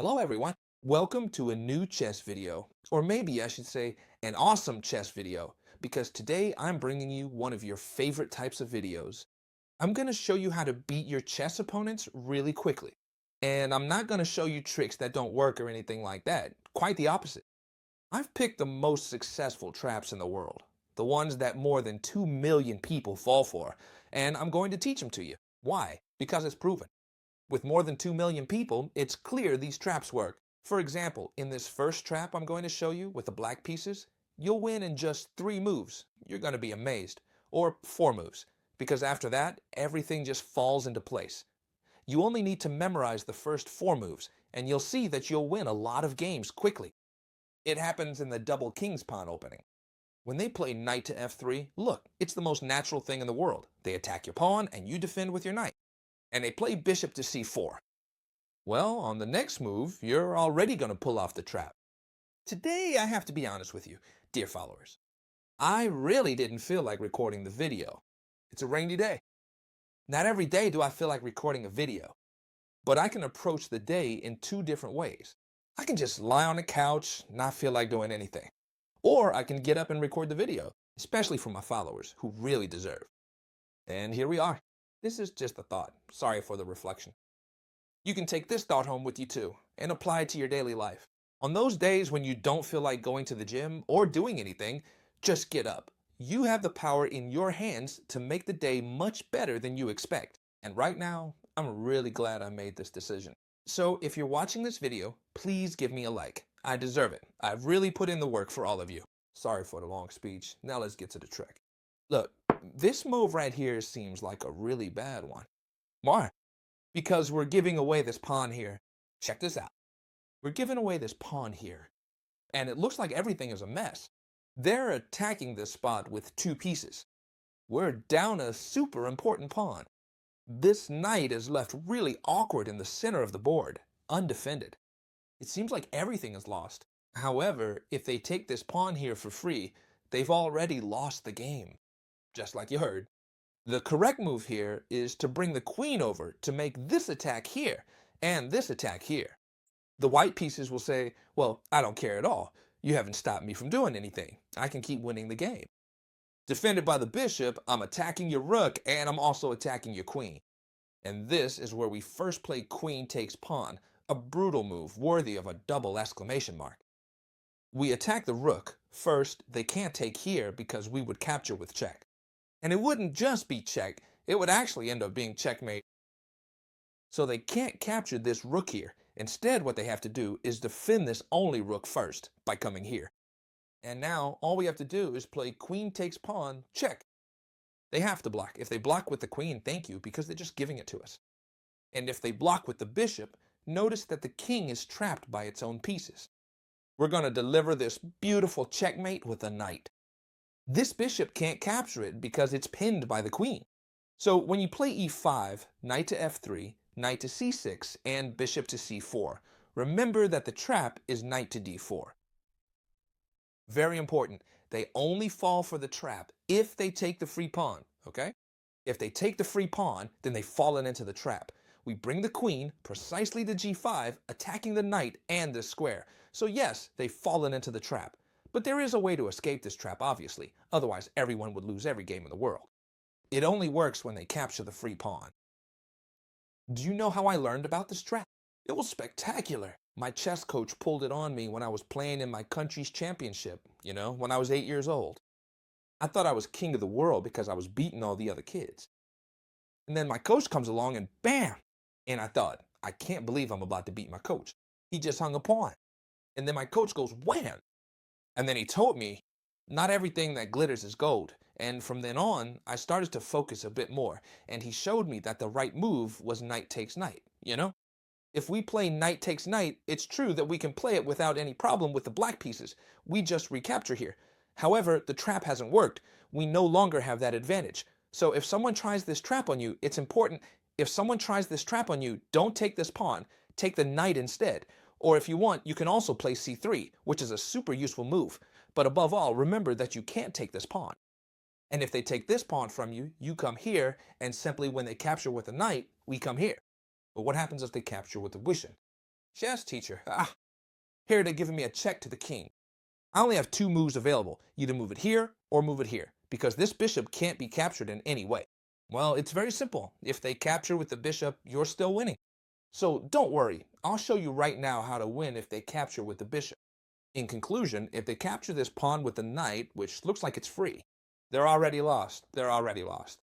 Hello everyone. Welcome to a new chess video, or maybe I should say an awesome chess video, because today I'm bringing you one of your favorite types of videos. I'm going to show you how to beat your chess opponents really quickly. And I'm not going to show you tricks that don't work or anything like that. Quite the opposite. I've picked the most successful traps in the world, the ones that more than 2 million people fall for, and I'm going to teach them to you. Why? Because it's proven. With more than 2 million people, it's clear these traps work. For example, in this first trap I'm going to show you with the black pieces, you'll win in just 3 moves. You're going to be amazed. Or 4 moves, because after that, everything just falls into place. You only need to memorize the first 4 moves, and you'll see that you'll win a lot of games quickly. It happens in the double king's pawn opening. When they play knight to f3, look, it's the most natural thing in the world. They attack your pawn, and you defend with your knight. And they play bishop to c4. Well, on the next move, you're already going to pull off the trap. Today, I have to be honest with you, dear followers. I really didn't feel like recording the video. It's a rainy day. Not every day do I feel like recording a video, but I can approach the day in 2 different ways. I can just lie on the couch, not feel like doing anything. Or I can get up and record the video, especially for my followers who really deserve. And here we are. This is just a thought. Sorry for the reflection. You can take this thought home with you too and apply it to your daily life. On those days when you don't feel like going to the gym or doing anything, just get up. You have the power in your hands to make the day much better than you expect. And right now, I'm really glad I made this decision. So if you're watching this video, please give me a like. I deserve it. I've really put in the work for all of you. Sorry for the long speech. Now let's get to the trick. Look, this move right here seems like a really bad one. Why? Because we're giving away this pawn here. Check this out. We're giving away this pawn here, and it looks like everything is a mess. They're attacking this spot with 2 pieces. We're down a super important pawn. This knight is left really awkward in the center of the board, undefended. It seems like everything is lost. However, if they take this pawn here for free, they've already lost the game. Just like you heard. The correct move here is to bring the queen over to make this attack here and this attack here. The white pieces will say, well, I don't care at all. You haven't stopped me from doing anything. I can keep winning the game. Defended by the bishop, I'm attacking your rook and I'm also attacking your queen. And this is where we first play queen takes pawn, a brutal move worthy of a double exclamation mark. We attack the rook. First, they can't take here because we would capture with check. And it wouldn't just be check, it would actually end up being checkmate. So they can't capture this rook here. Instead, what they have to do is defend this only rook first by coming here. And now, all we have to do is play queen takes pawn, check. They have to block. If they block with the queen, thank you, because they're just giving it to us. And if they block with the bishop, notice that the king is trapped by its own pieces. We're going to deliver this beautiful checkmate with a knight. This bishop can't capture it because it's pinned by the queen. So when you play e5, knight to f3, knight to c6, and bishop to c4, remember that the trap is knight to d4. Very important, they only fall for the trap if they take the free pawn, okay? If they take the free pawn, then they've fallen into the trap. We bring the queen precisely to g5, attacking the knight and the square. So yes, they've fallen into the trap. But there is a way to escape this trap, obviously. Otherwise, everyone would lose every game in the world. It only works when they capture the free pawn. Do you know how I learned about this trap? It was spectacular. My chess coach pulled it on me when I was playing in my country's championship, when I was 8 years old. I thought I was king of the world because I was beating all the other kids. And then my coach comes along and bam! And I thought, I can't believe I'm about to beat my coach. He just hung a pawn. And then my coach goes, wham! And then he told me, not everything that glitters is gold. And from then on, I started to focus a bit more. And he showed me that the right move was knight takes knight, If we play knight takes knight, it's true that we can play it without any problem with the black pieces. We just recapture here. However, the trap hasn't worked. We no longer have that advantage. So if someone tries this trap on you, it's important. If someone tries this trap on you, don't take this pawn. Take the knight instead. Or if you want, you can also play c3, which is a super useful move. But above all, remember that you can't take this pawn. And if they take this pawn from you, you come here, and simply when they capture with a knight, we come here. But what happens if they capture with a bishop? Chess teacher. Ah, here they're giving me a check to the king. I only have two moves available. Either move it here or move it here, because this bishop can't be captured in any way. Well, it's very simple. If they capture with the bishop, you're still winning. So don't worry. I'll show you right now how to win if they capture with the bishop. In conclusion, if they capture this pawn with the knight, which looks like it's free, they're already lost. They're already lost.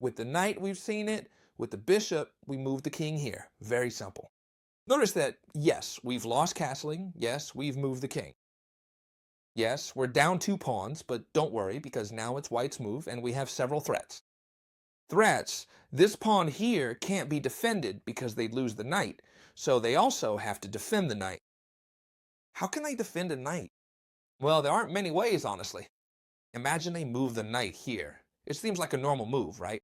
With the knight, we've seen it. With the bishop, we move the king here. Very simple. Notice that, yes, we've lost castling. Yes, we've moved the king. Yes, we're down 2 pawns, but don't worry because now it's white's move and we have several threats. Threats, this pawn here can't be defended because they'd lose the knight, so they also have to defend the knight. How can they defend a knight? Well, there aren't many ways, honestly. Imagine they move the knight here. It seems like a normal move, right?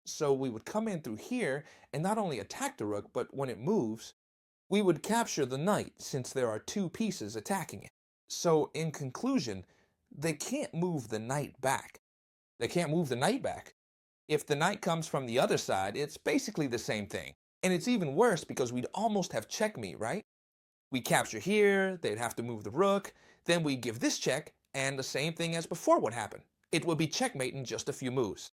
So we would come in through here and not only attack the rook, but when it moves, we would capture the knight since there are 2 pieces attacking it. So in conclusion, they can't move the knight back. They can't move the knight back. If the knight comes from the other side, it's basically the same thing. And it's even worse because we'd almost have checkmate, right? We capture here, they'd have to move the rook, then we give this check, and the same thing as before would happen. It would be checkmate in just a few moves.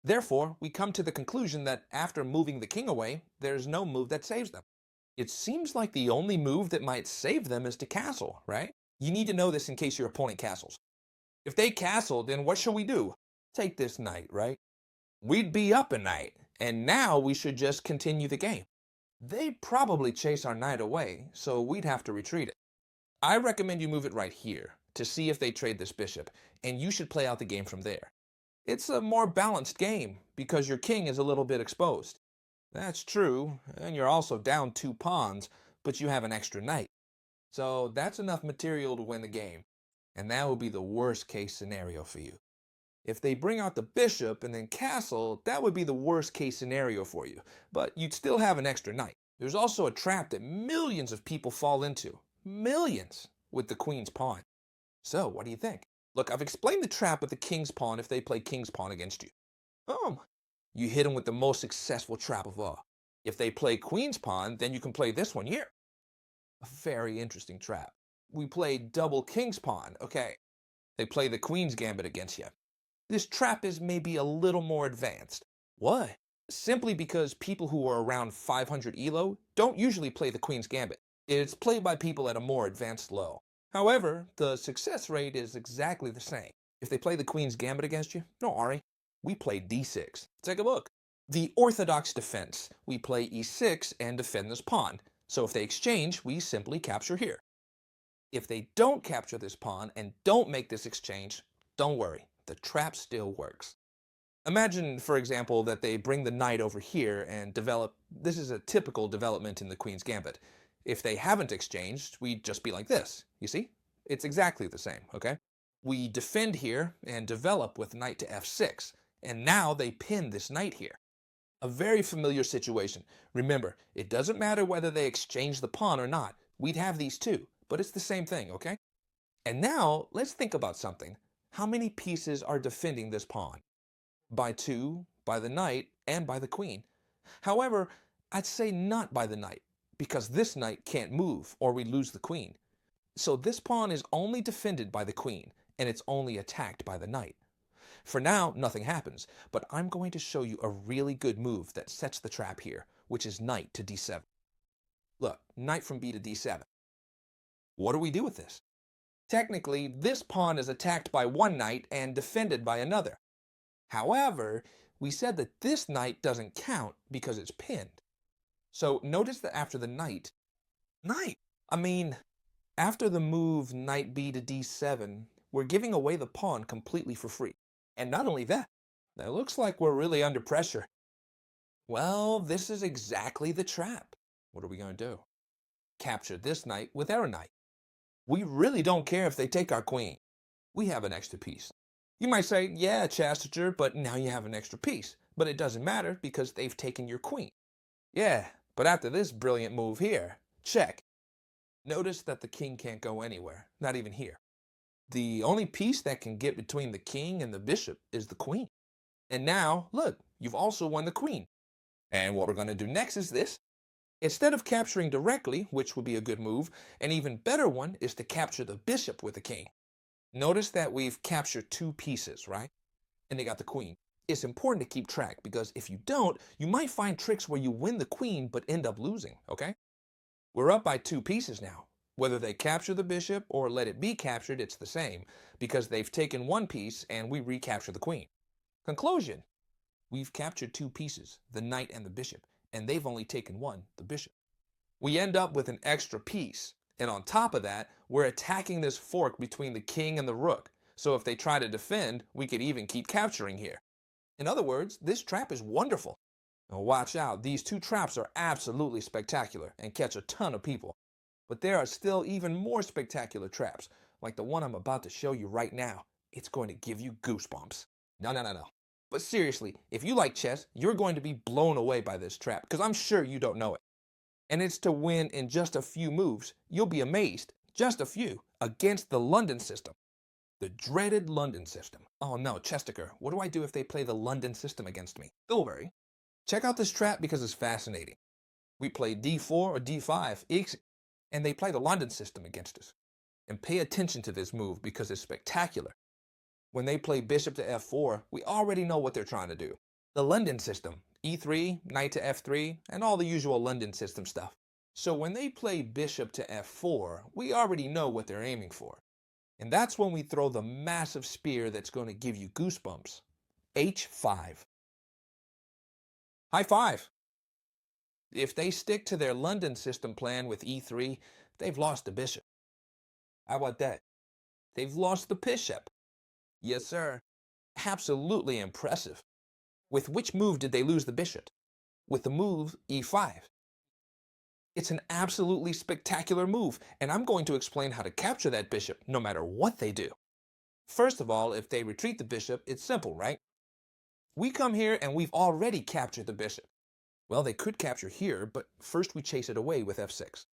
Therefore, we come to the conclusion that after moving the king away, there's no move that saves them. It seems like the only move that might save them is to castle, right? You need to know this in case your opponent castles. If they castle, then what shall we do? Take this knight, right? We'd be up a knight, and now we should just continue the game. They'd probably chase our knight away, so we'd have to retreat it. I recommend you move it right here to see if they trade this bishop, and you should play out the game from there. It's a more balanced game because your king is a little bit exposed. That's true, and you're also down 2 pawns, but you have an extra knight. So that's enough material to win the game, and that would be the worst case scenario for you. If they bring out the bishop and then castle, that would be the worst case scenario for you, but you'd still have an extra knight. There's also a trap that millions of people fall into, millions, with the queen's pawn. So what do you think? Look, I've explained the trap with the king's pawn if they play king's pawn against you. You hit them with the most successful trap of all. If they play queen's pawn, then you can play this one here. A very interesting trap. We play double king's pawn, okay. They play the queen's gambit against you. This trap is maybe a little more advanced. Why? Simply because people who are around 500 ELO don't usually play the queen's gambit. It's played by people at a more advanced low. However, the success rate is exactly the same. If they play the queen's gambit against you, don't worry. We play d6. Take a look. The orthodox defense. We play e6 and defend this pawn. So if they exchange, we simply capture here. If they don't capture this pawn and don't make this exchange, don't worry. The trap still works. Imagine, for example, that they bring the knight over here and develop. This is a typical development in the queen's gambit. If they haven't exchanged, we'd just be like this. You see? It's exactly the same, okay? We defend here and develop with knight to f6, and now they pin this knight here. A very familiar situation. Remember, it doesn't matter whether they exchange the pawn or not. We'd have these too, but it's the same thing, okay? And now, let's think about something. How many pieces are defending this pawn? By 2, by the knight, and by the queen. However, I'd say not by the knight, because this knight can't move or we lose the queen. So this pawn is only defended by the queen, and it's only attacked by the knight. For now, nothing happens, but I'm going to show you a really good move that sets the trap here, which is knight to d7. Look, knight from b to d7. What do we do with this? Technically, this pawn is attacked by one knight and defended by another. However, we said that this knight doesn't count because it's pinned. So notice that after the knight, after the move knight b to d7, we're giving away the pawn completely for free. And not only that, it looks like we're really under pressure. Well, this is exactly the trap. What are we going to do? Capture this knight with our knight. We really don't care if they take our queen. We have an extra piece. You might say, yeah, Chastiger, but now you have an extra piece. But it doesn't matter because they've taken your queen. Yeah, but after this brilliant move here, check. Notice that the king can't go anywhere, not even here. The only piece that can get between the king and the bishop is the queen. And now, look, you've also won the queen. And what we're going to do next is this. Instead of capturing directly, which would be a good move, an even better one is to capture the bishop with the king. Notice that we've captured two pieces, right? And they got the queen. It's important to keep track because if you don't, you might find tricks where you win the queen but end up losing, okay? We're up by two pieces now. Whether they capture the bishop or let it be captured, it's the same because they've taken one piece and we recapture the queen. Conclusion: we've captured two pieces, the knight and the bishop, and they've only taken one, the bishop. We end up with an extra piece, and on top of that, we're attacking this fork between the king and the rook. So if they try to defend, we could even keep capturing here. In other words, this trap is wonderful. Now watch out, these two traps are absolutely spectacular and catch a ton of people. But there are still even more spectacular traps, like the one I'm about to show you right now. It's going to give you goosebumps. No. But seriously, if you like chess, you're going to be blown away by this trap, because I'm sure you don't know it. And it's to win in just a few moves. You'll be amazed, just a few, against the London system. The dreaded London system. Oh no, Chestiker, what do I do if they play the London system against me? Don't worry. Check out this trap because it's fascinating. We play d4 or d5, and they play the London system against us. And pay attention to this move because it's spectacular. When they play bishop to f4, we already know what they're trying to do. The London system, e3, knight to f3, and all the usual London system stuff. So when they play bishop to f4, we already know what they're aiming for. And that's when we throw the massive spear that's going to give you goosebumps. h5. High five. If they stick to their London system plan with e3, they've lost the bishop. How about that? They've lost the bishop. Yes, sir. Absolutely impressive. With which move did they lose the bishop? With the move e5. It's an absolutely spectacular move, and I'm going to explain how to capture that bishop no matter what they do. First of all, if they retreat the bishop, it's simple, right? We come here and we've already captured the bishop. Well, they could capture here, but first we chase it away with f6.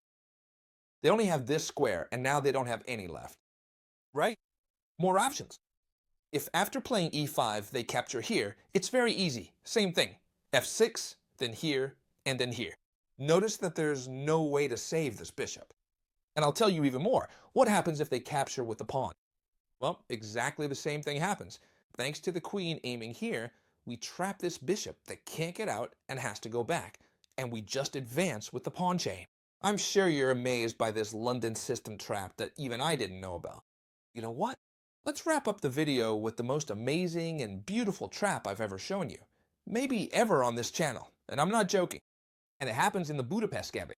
They only have this square, and now they don't have any left. Right? More options. If after playing e5 they capture here, it's very easy. Same thing. f6, then here, and then here. Notice that there's no way to save this bishop. And I'll tell you even more. What happens if they capture with the pawn? Well, exactly the same thing happens. Thanks to the queen aiming here, we trap this bishop that can't get out and has to go back. And we just advance with the pawn chain. I'm sure you're amazed by this London system trap that even I didn't know about. You know what? Let's wrap up the video with the most amazing and beautiful trap I've ever shown you. Maybe ever on this channel. And I'm not joking. And it happens in the Budapest gambit.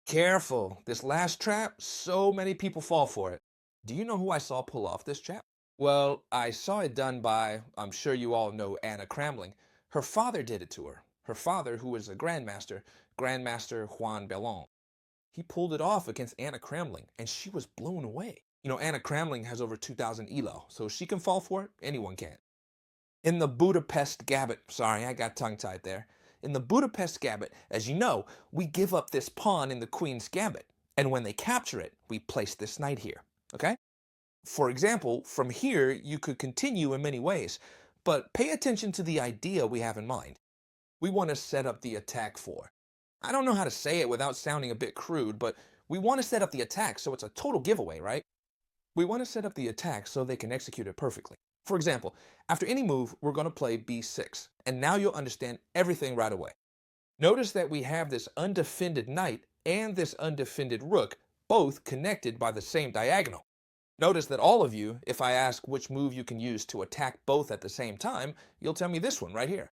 Careful, this last trap, so many people fall for it. Do you know who I saw pull off this trap? Well, I saw it done by, I'm sure you all know Anna Kramling. Her father did it to her. Her father, who was a grandmaster, Grandmaster Juan Bellon. He pulled it off against Anna Kramling, and she was blown away. You know, Anna Kramling has over 2,000 elo, so she can fall for it, anyone can. In the Budapest gambit, sorry, I got tongue-tied there. In the Budapest gambit, as you know, we give up this pawn in the queen's gambit. And when they capture it, we place this knight here, okay? For example, from here, you could continue in many ways, but pay attention to the idea we have in mind. We want to set up the attack for. I don't know how to say it without sounding a bit crude, but we want to set up the attack so it's a total giveaway, right? We want to set up the attack so they can execute it perfectly. For example, after any move, we're going to play b6, and now you'll understand everything right away. Notice that we have this undefended knight and this undefended rook, both connected by the same diagonal. Notice that all of you, if I ask which move you can use to attack both at the same time, you'll tell me this one right here.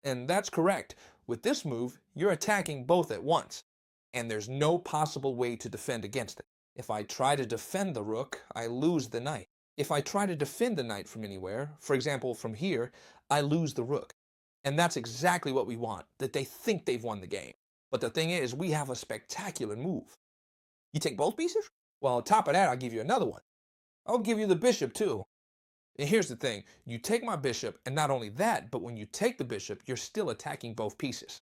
And that's correct. With this move, you're attacking both at once, and there's no possible way to defend against it. If I try to defend the rook, I lose the knight. If I try to defend the knight from anywhere, for example from here, I lose the rook. And that's exactly what we want, that they think they've won the game. But the thing is, we have a spectacular move. You take both pieces? Well, on top of that, I'll give you another one. I'll give you the bishop too. And here's the thing, you take my bishop, and not only that, but when you take the bishop, you're still attacking both pieces.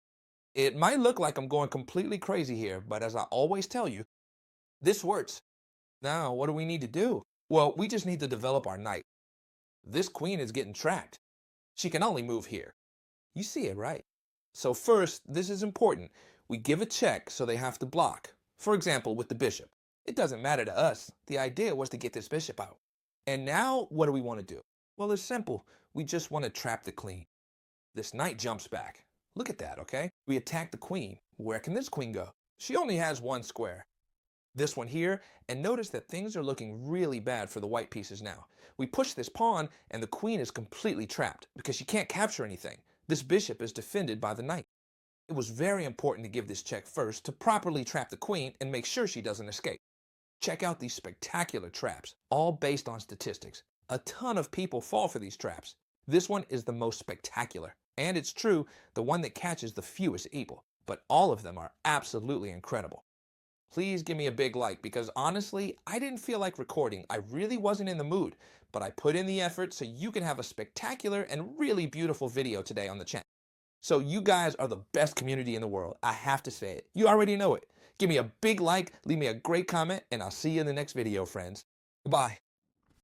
It might look like I'm going completely crazy here, but as I always tell you, this works. Now, what do we need to do? Well, we just need to develop our knight. This queen is getting tracked. She can only move here. You see it, right? So first, this is important. We give a check so they have to block. For example, with the bishop. It doesn't matter to us. The idea was to get this bishop out. And now, what do we want to do? Well, it's simple. We just want to trap the queen. This knight jumps back. Look at that, okay? We attack the queen. Where can this queen go? She only has one square. This one here, and notice that things are looking really bad for the white pieces now. We push this pawn, and the queen is completely trapped because she can't capture anything. This bishop is defended by the knight. It was very important to give this check first to properly trap the queen and make sure she doesn't escape. Check out these spectacular traps, all based on statistics. A ton of people fall for these traps. This one is the most spectacular. And it's true, the one that catches the fewest people. But all of them are absolutely incredible. Please give me a big like because honestly, I didn't feel like recording. I really wasn't in the mood. But I put in the effort so you can have a spectacular and really beautiful video today on the channel. So you guys are the best community in the world. I have to say it. You already know it. Give me a big like, leave me a great comment, and I'll see you in the next video, friends. Goodbye.